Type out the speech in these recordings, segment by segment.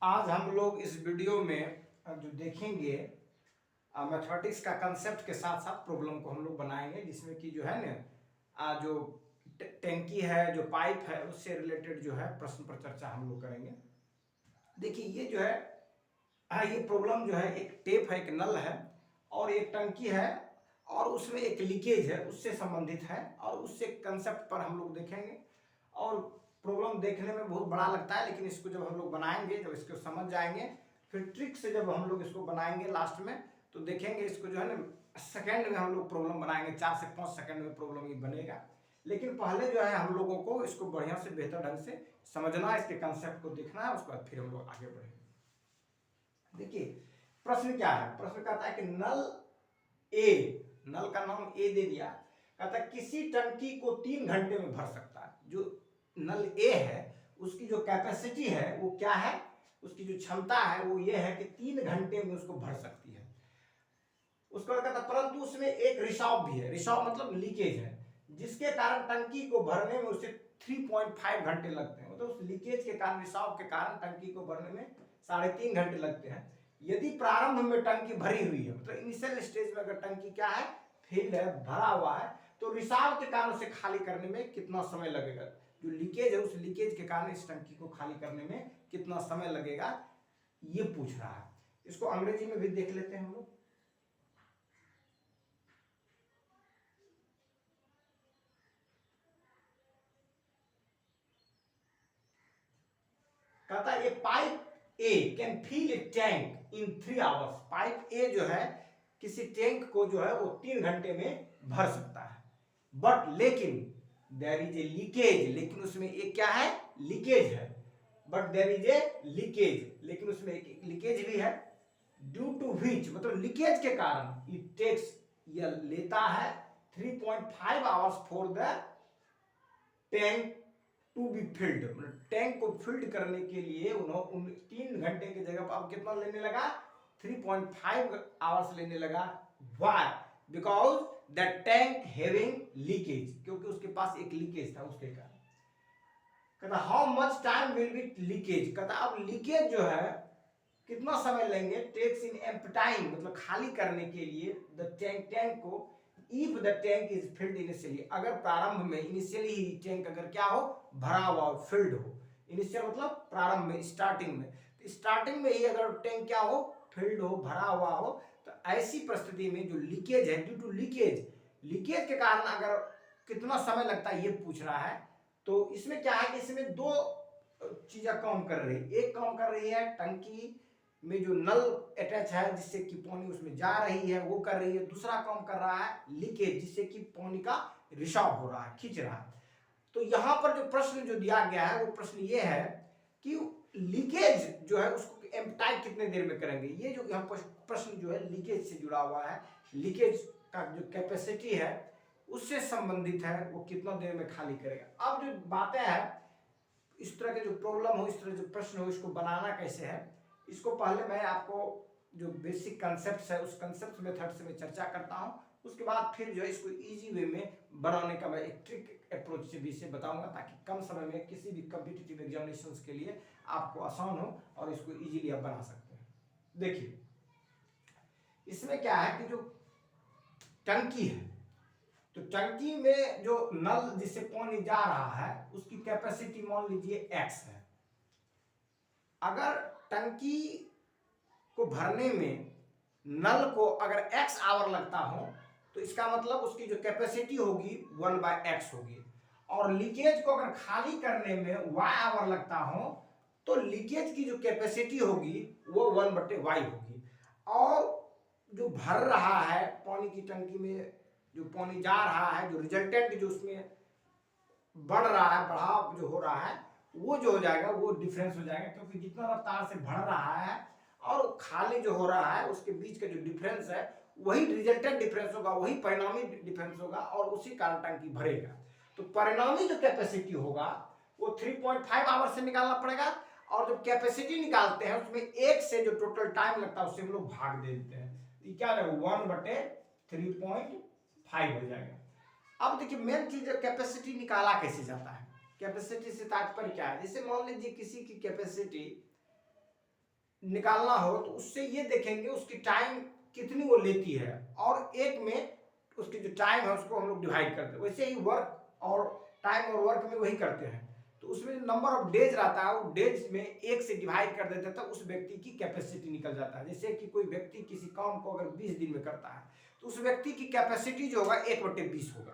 आज हम लोग इस वीडियो में जो देखेंगे मैथमेटिक्स का कंसेप्ट के साथ साथ प्रॉब्लम को हम लोग बनाएंगे, जिसमें कि जो है ना जो टैंकी है, जो पाइप है, उससे रिलेटेड जो है प्रश्न पर चर्चा हम लोग करेंगे। देखिए ये जो है ये प्रॉब्लम जो है, एक टेप है, एक नल है और एक टंकी है और उसमें एक लीकेज है, उससे संबंधित है और उससे कंसेप्ट पर हम लोग देखेंगे। और प्रॉब्लम देखने में बहुत बड़ा लगता है, लेकिन इसको जब हम लोग बनाएंगे, जब इसको समझ जाएंगे, फिर ट्रिक से जब हम लोग इसको बनाएंगे लास्ट में, तो देखेंगे इसको जो है ना सेकंड में हम लोग प्रॉब्लम बनाएंगे, 4 से 5 सेकंड में प्रॉब्लम ये बनेगा। लेकिन पहले जो है हम लोगों को इसको बढ़िया से बेहतर ढंग से समझना है, इसके कंसेप्ट को देखना है, उसके बाद फिर हम लोग आगे बढ़ेंगे। देखिए प्रश्न क्या है, प्रश्न कहता है कि नल का नाम ए दे दिया, कहता है किसी टंकी को 3 घंटे में भर सकता है। जो नल ए है उसकी जो कैपेसिटी है वो क्या है, उसकी जो क्षमता है वो ये है कि 3 घंटे में उसको भर सकती है। उसके बाद कहता परंतु उसमें एक रिसाव भी है, रिसाव मतलब लीकेज है, जिसके कारण टंकी को भरने में उसे 3.5 घंटे लगते हैं। मतलब उस लीकेज के कारण, रिसाव के कारण टंकी को भरने में 3.5 घंटे लगते हैं। यदि प्रारंभ में टंकी भरी हुई है, मतलब इनिशियल स्टेज में अगर टंकी क्या है, फिल्ड है, भरा हुआ है, तो रिसाव के कारण उसे खाली करने में कितना समय लगेगा। जो लीकेज है, उस लीकेज के कारण इस टंकी को खाली करने में कितना समय लगेगा, ये पूछ रहा है। इसको अंग्रेजी में भी देख लेते हैं हम लोग। कहता है a pipe A can fill a tank in 3 hours. Pipe A जो है किसी टैंक को जो है वो 3 घंटे में भर सकता है। बट लेकिन देयर इज ए लीकेज, लेकिन उसमें एक क्या है, लीकेज है। But there is a leakage, लेकिन उसमें एक लीकेज भी है। ड्यू टू व्हिच, मतलब लीकेज के कारण इट टेक्स, यह लेता है 3.5 hours for the tank to be filled. मतलब टैंक को फिल्ड करने के लिए उन्होंने 3 घंटे की जगह पर अब कितना लेने लगा, 3.5 आवर्स लेने लगा। Why? Because the tank having leakage, क्योंकि उसके पास एक लीकेज था, उसके कारण। कहता how much time will be leakage, कहता अब लीकेज जो है कितना समय लेंगे, टेक्स इन एम्प्टी टाइम, मतलब खाली करने के लिए द टैंक को, if the tank is filled initially, अगर प्रारंभ में इनिशियली ही टैंक अगर क्या हो, भरा हुआ हो, फिल्ड हो। इनिशियल मतलब प्रारंभ में, स्टार्टिंग में, तो स्टार्टिंग में ही अगर टैंक क्या हो, फिल्ड हो, भरा हुआ हो, तो ऐसी परिस्थिति में जो लीकेज है, ड्यू टू लीकेज, लीकेज के कारण अगर कितना समय लगता है ये पूछ रहा है। तो इसमें क्या है कि इसमें 2 चीजें काम कर रही है। एक काम कर रही है टंकी में जो नल अटैच है, जिससे कि पानी उसमें जा रही है, वो कर रही है। दूसरा काम कर रहा है लीकेज, जिससे कि पानी का रिसाव हो रहा है, खींच रहा है। तो यहां पर जो प्रश्न जो दिया गया है, वो प्रश्न ये है कि लीकेज जो है उसको एम्प्टाई कितने देर में करेंगे। ये जो यहाँ प्रश्न जो है लीकेज से जुड़ा हुआ है, लीकेज का जो कैपेसिटी है उससे संबंधित है, वो कितना देर में खाली करेगा। अब जो बातें हैं, इस तरह के जो प्रॉब्लम हो, इस तरह जो प्रश्न हो, इसको बनाना कैसे है, इसको पहले मैं आपको जो बेसिक कंसेप्ट है, उस कंसेप्ट मेथड से मैं चर्चा करता हूँ। उसके बाद फिर जो है इसको इजी वे में बनाने का मैं एक ट्रिक अप्रोच से भी इसे बताऊंगा, ताकि कम समय में किसी भी कॉम्पिटिटिव एग्जामिनेशंस के लिए आपको आसान हो और इसको इजीली आप बना सकते हैं। देखिए इसमें क्या है कि जो टंकी है, तो टंकी में जो नल जिससे पानी जा रहा है, उसकी कैपेसिटी मान लीजिए x है। अगर टंकी को भरने में नल को अगर x आवर लगता हो, तो इसका मतलब उसकी जो कैपेसिटी होगी 1/x होगी। और लीकेज को अगर खाली करने में y आवर लगता हो, तो लीकेज की जो कैपेसिटी होगी वो 1/y होगी। और जो भर रहा है पानी की टंकी में, जो पानी जा रहा है, जो रिजल्टेंट जो उसमें बढ़ रहा है, बढ़ाव जो हो रहा है, वो जो हो जाएगा, वो डिफरेंस हो जाएगा। क्योंकि जितना रफ्तार से बढ़ रहा है और खाली जो हो रहा है, उसके बीच का जो डिफरेंस है, वही रिजल्टेंट डिफरेंस होगा, वही परिणामी डिफरेंस होगा, और उसी कारण टंकी भरेगा। तो परिणामी जो कैपेसिटी होगा वो 3.5 आवर से निकालना पड़ेगा। और जब कैपेसिटी निकालते हैं, उसमें 1 से जो टोटल टाइम लगता है उससे हम लोग भाग दे देते हैं, तो क्या है 1/3.5 हो जाएगा। अब देखिए मेन चीज है कैपेसिटी निकाला कैसे जाता है। कैपेसिटी से तात्पर्य क्या है, जैसे मान लीजिए किसी की कैपेसिटी निकालना हो तो उससे ये देखेंगे उसकी टाइम कितनी वो लेती है, और एक में उसकी जो टाइम है उसको हम लोग डिवाइड करते हैं। वैसे ही वर्क और टाइम और वर्क में वही करते हैं, तो उसमें नंबर ऑफ डेज रहता है वो डेज में एक से डिवाइड कर देते हैं, तब उस व्यक्ति की कैपेसिटी निकल जाता है। जैसे कि कोई व्यक्ति किसी काम को अगर 20 दिन में करता है तो उस व्यक्ति की कैपेसिटी जो होगा 1/20 होगा।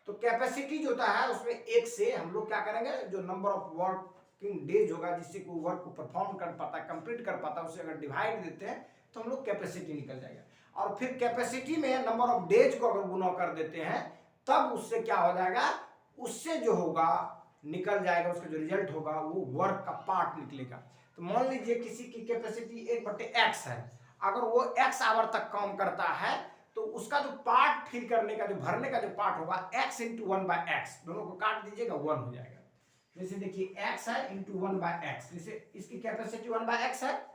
तो कैपेसिटी जो होता है उसमें एक से हम लोग क्या करेंगे, जो नंबर ऑफ वर्किंग डेज होगा जिससे कोई वर्क को परफॉर्म कर पाता है, कंप्लीट कर पाता है, उसे अगर डिवाइड देते हैं तो हम लोग कैपेसिटी निकल जाएगा। और फिर कैपेसिटी में नंबर ऑफ डेज को अगर गुना कर देते हैं तब उससे क्या हो जाएगा, उससे जो होगा निकल जाएगा, उसका जो रिजल्ट होगा वो वर्क का पार्ट निकलेगा। तो मान लीजिए किसी की कैपेसिटी 1/x है, अगर वो x आवर तक काम करता है तो उसका जो पार्ट फिल करने का, जो भरने का जो पार्ट होगा x इंटू 1/x, दोनों को काट दीजिएगा 1 हो जाएगा। जैसे देखिए x है इंटू 1/x, जैसे इसकी कैपेसिटी 1/x है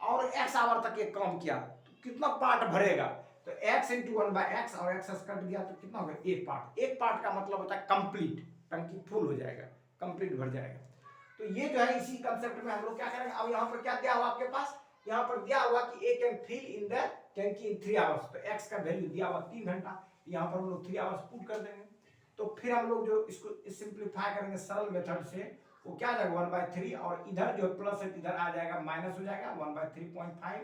और x आवर तक ये काम किया तो कितना पार्ट भरेगा, तो x इंटू 1/x और x कट गया तो कितना होगा, एक पार्ट। एक पार्ट का मतलब होता है कंप्लीट, टंकी फुल हो जाएगा, कंप्लीट भर जाएगा। तो ये जो है इसी कंसेप्ट में हम लोग क्या करेंगे। अब यहाँ पर क्या दिया हुआ आपके पास, यहाँ पर दिया हुआ कि ए कैन फिल इन द टंकी इन 3 आवर्स, तो x का वैल्यू दिया हुआ 3 घंटा, यहाँ पर हम लोग 3 आवर्स पुट कर देंगे। तो फिर हम लोग जो इसको सिंप्लीफाई करेंगे सरल मेथड से, वो क्या आ जाएगा 1/3, और इधर जो प्लस है इधर आ जाएगा माइनस हो जाएगा 1/3.5,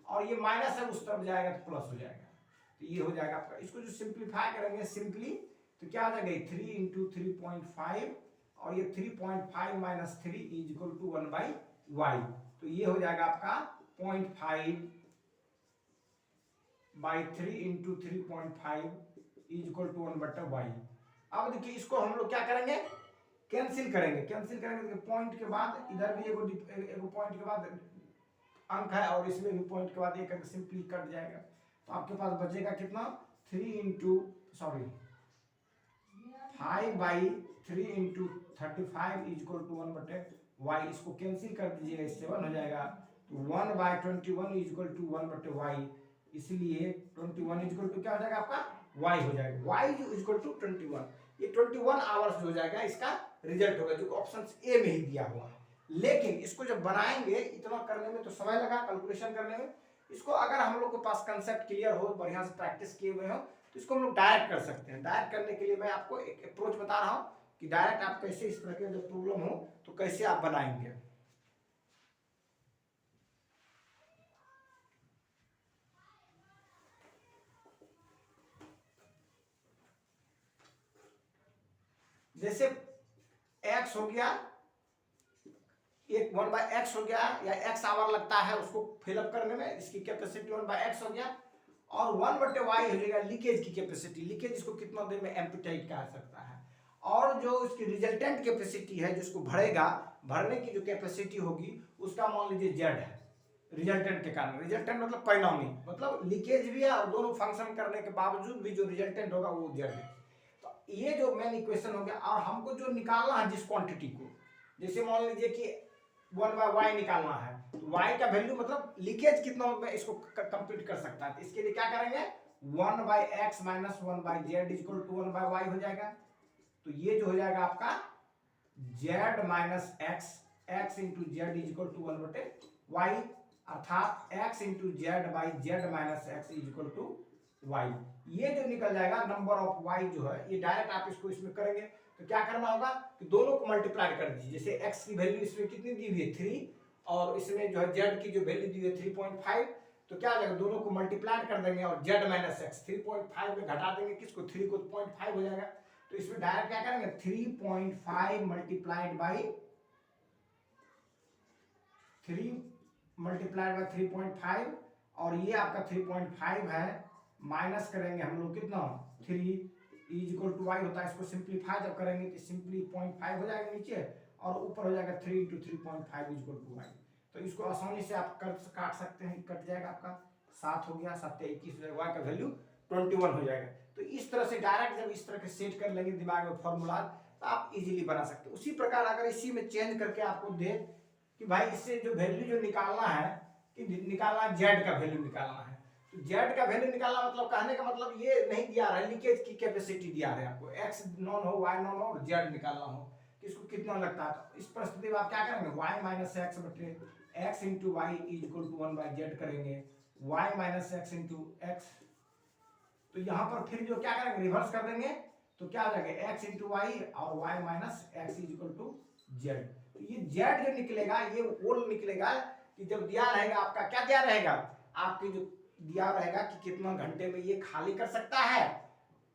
और ये माइनस है उस तरफ जाएगा तो प्लस हो जाएगा। तो ये हो जाएगा आपका, इसको जो सिंप्लीफाई करेंगे सिंपली तो क्या आ जाएगा 3 इंटू 3.5, और ये 3.5 minus 3 is equal to 1/y, तो ये हो जाएगा आपका 0.5/3 into 3.5 is equal to 1/y। अब देखिए इसको हम लोग क्या करेंगे, कैंसिल करेंगे। कैंसिल करेंगे तो पॉइंट के बाद इधर भी एगो पॉइंट के बाद अंक है, और इसमें भी पॉइंट के बाद एक अंक सिंपली कट जाएगा, तो आपके पास बचेगा कितना 5/3 into 35 is equal to 1/y। इसको कैंसिल कर दीजिएगा, इससे 1 हो जाएगा, तो 1/21 इज इक्वल टू 1/y, इसलिए 21 इज इक्वल टू क्या हो जाएगा आपका y हो जाएगा, y इज इक्वल टू 21। ये 21 आवर्स जो हो जाएगा इसका रिजल्ट होगा, जो ऑप्शन ए में ही दिया हुआ है। लेकिन इसको जब बनाएंगे इतना करने में तो समय लगा, कैलकुलेशन करने में। इसको अगर हम लोग के पास कंसेप्ट क्लियर हो, बढ़िया से प्रैक्टिस किए हुए हो, तो इसको हम लोग डायरेक्ट कर सकते हैं। डायरेक्ट करने के लिए मैं आपको एक अप्रोच बता रहा हूँ कि डायरेक्ट आप कैसे इस तरह के जब प्रॉब्लम हो तो कैसे आप बनाएंगे। जैसे x हो गया, एक 1/x हो गया, या x आवर लगता है उसको फिलअप करने में, इसकी कैपेसिटी 1/x हो गया, और 1/y हो जाएगा लीकेज की कैपेसिटी। लीकेज इसको कितना देर में एम्पिटाइट कह सकता है, और जो इसकी रिजल्टेंट कैपेसिटी है जिसको भरेगा, भरने की जो कैपेसिटी होगी उसका मान लीजिए z है रिजल्टेंट के कारण। रिजल्टेंट मतलब परिणामी, मतलब लीकेज भी है और दोनों फंक्शन करने के बावजूद भी जो रिजल्टेंट होगा वो z है। तो ये जो मेन इक्वेशन हो गया, और हमको जो निकालना है जिस क्वांटिटी को, जैसे मान लीजिए कि 1/y निकालना है, तो y का वैल्यू मतलब लीकेज कितना होगा इसको कंप्लीट कर सकता है। तो इसके लिए क्या करेंगे 1/x minus 1/z equal to 1/y हो जाएगा। तो ये जो हो जाएगा आपका z minus x into z is equal to 1/y, अर्थात x into z by z minus x is equal to y। ये जो निकल जाएगा नंबर ऑफ y जो है, ये डायरेक्ट आप इसको इसमें करेंगे तो क्या करना होगा कि दोनों को मल्टीप्लाई कर दीजिए। जैसे x की वैल्यू इसमें कितनी दी हुई है 3, और इसमें जो है z की जो वैल्यू दी हुई है 3.5, तो क्या हो जाएगा दोनों को मल्टीप्लाई कर देंगे और z माइनस x 3.5 में घटा देंगे किसको 3 को, तो 0.5 हो जाएगा। तो इसमें डायरेक्ट क्या करेंगे 3.5 मल्टीप्लाइड बाई 3.5, और ये आपका 3.5 है, माइनस करेंगे हम लोग कितना 3 इज इक्वल टू y होता है। इसको सिंप्लीफाई जब करेंगे तो सिंपली 0.5 हो जाएगा नीचे, और ऊपर हो जाएगा 3 into 3.5 is equal to y। तो इसको आसानी से आप काट सकते हैं, कट जाएगा आपका 7 हो गया, 7 21 हो जाएगा, y का वैल्यू 21 हो जाएगा। तो इस तरह से डायरेक्ट जब इस तरह के सेट कर लेंगे दिमाग में फॉर्मूला, तो आप इजीली बना सकते हैं। उसी प्रकार अगर इसी में चेंज करके आपको दे कि भाई इससे जो वैल्यू जो निकालना है, कि निकालना जेड का वैल्यू निकालना है, तो जेड का वैल्यू निकालना मतलब कहने का मतलब ये नहीं दिया रहा है लीकेज की कैपेसिटी दिया है आपको, एक्स नॉन हो वाई नॉन हो जेड निकालना हो, इसको कितना लगता है। तो इस परिस्थिति में आप क्या करेंगे, y माइनस एक्स बटे x into y is equal to 1/z करेंगे, y minus x into x. तो यहाँ पर फिर जो क्या करेंगे, रिवर्स कर देंगे, तो क्या आ जाएगा x इंटू वाई और y minus x is equal to z. तो ये z जो निकलेगा ये वो निकलेगा कि जब दिया रहेगा आपका, क्या दिया रहेगा, आपकी जो दिया रहेगा कि कितना घंटे में ये खाली कर सकता है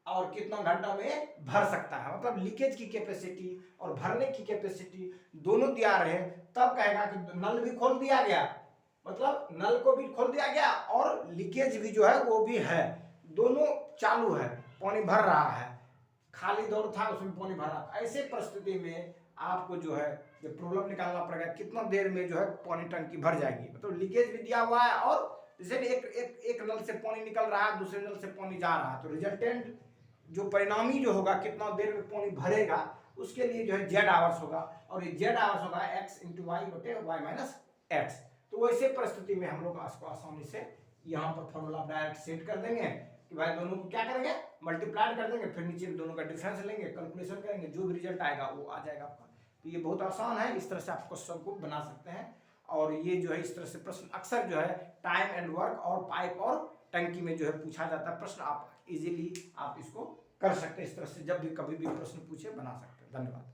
और कितना घंटा में भर सकता है, मतलब लीकेज की कैपेसिटी और भरने की कैपेसिटी दोनों दिया रहे, तब कहेगा कि नल भी खोल दिया गया, मतलब नल को भी खोल दिया गया और लीकेज भी जो है वो भी है, दोनों चालू है, पानी भर रहा है, खाली दौर था उसमें पानी भर रहा था। ऐसे परिस्थिति में आपको जो है ये प्रॉब्लम निकालना पड़ेगा कितना देर में जो है पानी टंकी भर जाएगी, मतलब लीकेज भी दिया हुआ है और जैसे एक नल से पानी निकल रहा है, दूसरे नल से पानी जा रहा है, तो रिजल्टेंट जो परिणामी जो होगा कितना देर में पानी भरेगा उसके लिए जो है जेड आवर्स होगा, और ये जेड आवर्स होगा एक्स इंटू वाई बटे वाई माइनस एक्स। तो वैसे परिस्थिति में हम लोग इसको आसानी से यहाँ पर फॉर्मूला डायरेक्ट सेट कर देंगे कि भाई दोनों को क्या करेंगे, मल्टीप्लाई कर देंगे, फिर नीचे दोनों का डिफरेंस लेंगे, कैलकुलेशन करेंगे, जो भी रिजल्ट आएगा वो आ जाएगा आपका। तो ये बहुत आसान है, इस तरह से आप क्वेश्चन को बना सकते हैं। और ये जो है इस तरह से प्रश्न अक्सर जो है टाइम एंड वर्क और पाइप और टंकी में जो है पूछा जाता है प्रश्न, आप इजीली आप इसको कर सकते हैं। इस तरह से जब भी कभी भी प्रश्न पूछे बना सकते हैं। धन्यवाद।